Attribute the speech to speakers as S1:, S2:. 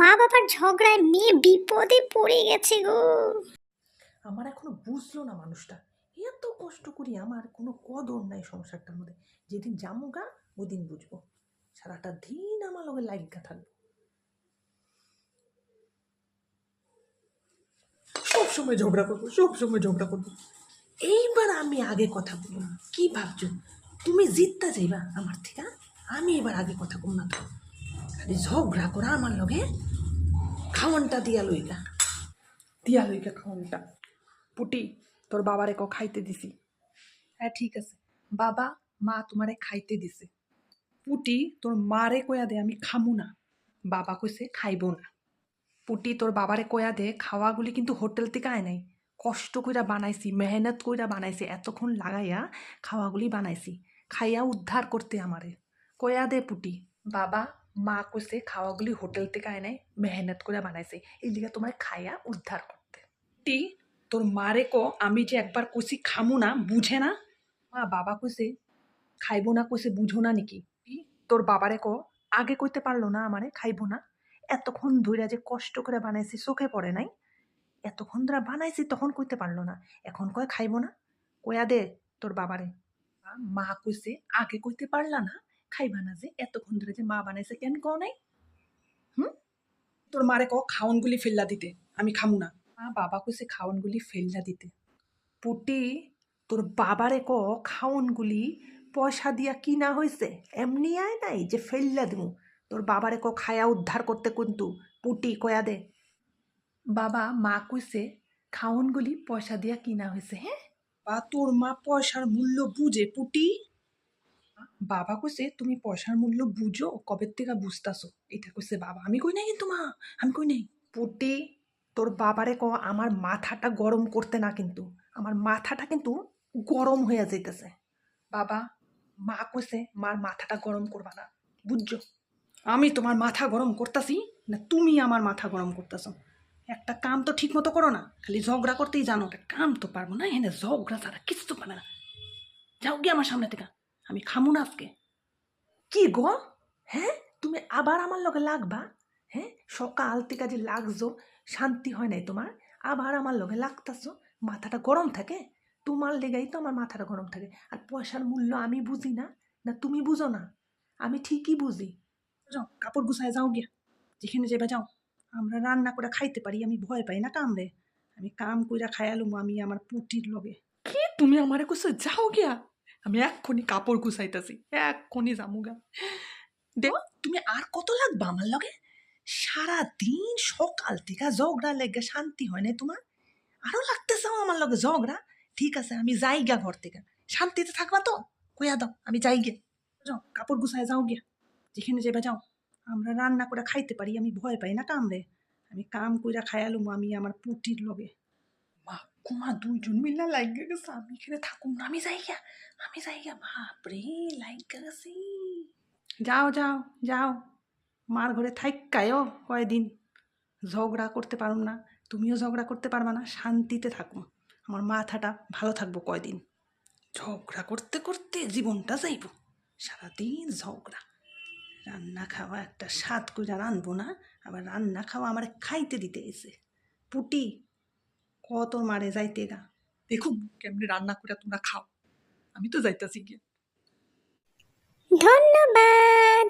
S1: মা বাবার ঝগড়ায় মেয়ে বিপদে পড়ে গেছে গো।
S2: আমার এখনো বুঝলো না মানুষটা, এত কষ্ট করি আমার কোনো কদর নাই সংসারটার মধ্যে। যেদিন জামুগা ওদিন বুঝবো, সারাটা দিন আমার লগে লাইগা থাকবো, সবসময় ঝগড়া করবো, সবসময় ঝগড়া করবো। এইবার আমি আগে কথা বলবো না। কি ভাবছো তুমি জিততা যাইবা আমার থেকে? আমি এবার আগে কথা বল না, তো খালি ঝগড়া করা আমার লগে। খাওয়ানটা দিয়া লইগা খাওয়ানটা। পুটি, তোর বাবারে খাইতে দিছি। হ্যাঁ ঠিক আছে, বাবা মা তোমারে খাইতে দিছে। পুটি, তোর মারে কয়া দে আমি খামু না। বাবা কইছে খাইবো না। পুটি, তোর বাবারে কয়া দে খাওয়াগুলি কিন্তু হোটেল থেকে আয় নাই, কষ্ট কইরা বানাইছি, মেহনত কইরা বানাইছি, এতক্ষণ লাগাইয়া খাওয়াগুলি বানাইছি, খাইয়া উদ্ধার করতে আমারে। কয়া দে পুটি, বাবা মা কইছে খাওয়াগুলি হোটেল থেকে আয় নাই, মেহনত করে বানাইছে, এই দিকে তোমার খাইয়া উদ্ধার করতে। পুটি, তোর মারে আমি যে একবার কইছি খামু না, বুঝে না? মা বাবা কইছে খাইবো না, কইছে বুঝো না নাকি? তোর বাবারে আগে কইতে পারলো না আমারে খাইবো না? এতক্ষণ ধইরা যে কষ্ট করে বানাইছি চোখে পড়ে নাই? এতক্ষণ ধরে বানাইছি তখন কইতে পারলো না, এখন কয় খাইবো না? কয়া দে তোর বাবারে, মা কইছে আগে কইতে পারলা না খাইবা না, যে এতক্ষণ ধরে যে মা বানাইছে কেন কও নাই? হুম, তোর মারে খাওনগুলি ফেললা দিতে, আমি খামু না। মা বাবা কইছে খাওনগুলি ফেললা দিতে। পুটি, তোর বাবারে খাওনগুলি পয়সা দিয়া কিনা হয়েছে, এমনি আয় নাই যে ফেললা দিমু। তোর বাবারে খায়া উদ্ধার করতে কিন্তু। পুটি কয়া দে, বাবা মা কইছে খাওনগুলি পয়সা দিয়া কিনা হয়েছে। হ্যাঁ, বা তোর মা পয়সার মূল্য বুঝে পুটি? বাবা কইছে তুমি পয়সার মূল্য বুঝো, কবে থেকে বুঝতাছো? এটা কইছে বাবা, আমি কই নাই কিন্তু মা, আমি কই নাই। পুটি, তোর বাবারে আমার মাথাটা গরম করতে না কিন্তু, আমার মাথাটা কিন্তু গরম হয়ে যাইতেছে। বাবা মা কইছে মার মাথাটা গরম করবা না, বুঝছো? আমি তোমার মাথা গরম করতাছি না তুমি আমার মাথা গরম করতেছ? একটা কাম তো ঠিক মতো করো না, খালি ঝগড়া করতেই জানো, একটা কাম তো পারবো না, এনে ঝগড়া ছাড়া কিছু তো পারে না। যাও গিয়ে আমার সামনে থেকে, আমি খামু না আজকে। কি গো, হ্যাঁ তুমি আবার আমার লগে লাগবা? হ্যাঁ, সকাল থেকে যে লাগছো, শান্তি হয় নাই তোমার, আবার আমার লগে লাগতাছো? মাথাটা গরম থাকে? তোমার লেগাই তো আমার মাথাটা গরম থাকে। আর পয়সার মূল্য আমি বুঝি না, না তুমি বুঝো না? আমি ঠিকই বুঝি। যাও কাপড় গুছায় যাও গিয়া, যেখানে যাইবা যাও। আমরা রান্না করে খাইতে পারি, আমি ভয় পাই না কামড়ে। আমি কাম কইরা খায়ালুম আমি আমার পুটির লগে। কি তুমি আমারে কইছো যাও গিয়া? আমি এক্ষুনি কাপড় গুছাইতাছি, এক্ষুনি জামুগা। দেখ তুমি আর কত লাগবা আমার লগে? সারাদিন সকাল থেকে ঝগড়া লেগে শান্তি হয় না তোমার? আরো লাগতেছে আমার লগে ঝগড়া? ঠিক আছে আমি যাই গা ঘর থেকে, শান্তিতে থাকবা তো? কইয়া দাও আমি যাই গে। যাও কাপড় গুছায় যাও গিয়া, যেখানে যাইবা যাও। আমরা রান্না করে খাইতে পারি, আমি ভয় পাই না কামড়ে। আমি কাম কইরা খায়ালুম আমি আমার পুটির লগে। মা কুমা দুইজন মিল্লা লাইগা গেছে, আমি এখানে থাকুম না, আমি যাই গিয়া, আমি যাই গিয়া। বাপরে লাইগা গেছি। যাও যাও যাও, মার ঘরে থাইক্কায়ও কয়দিন। ঝগড়া করতে পারুম না, তুমিও ঝগড়া করতে পারবা না, শান্তিতে থাকুম, আমার মাথাটা ভালো থাকবো কয়দিন। ঝগড়া করতে করতে জীবনটা যাইব, সারাদিন ঝগড়া। রান্না খাওয়া একটা স্বাদ করে রানবো না, আবার রান্না খাওয়া আমার খাইতে দিতে এসে। পুটি, কত মারে যাইতে গা, দেখুন কেমনি রান্না করে তোমরা খাও, আমি তো যাইতাছি গিয়ে।
S1: ধন্যবাদ।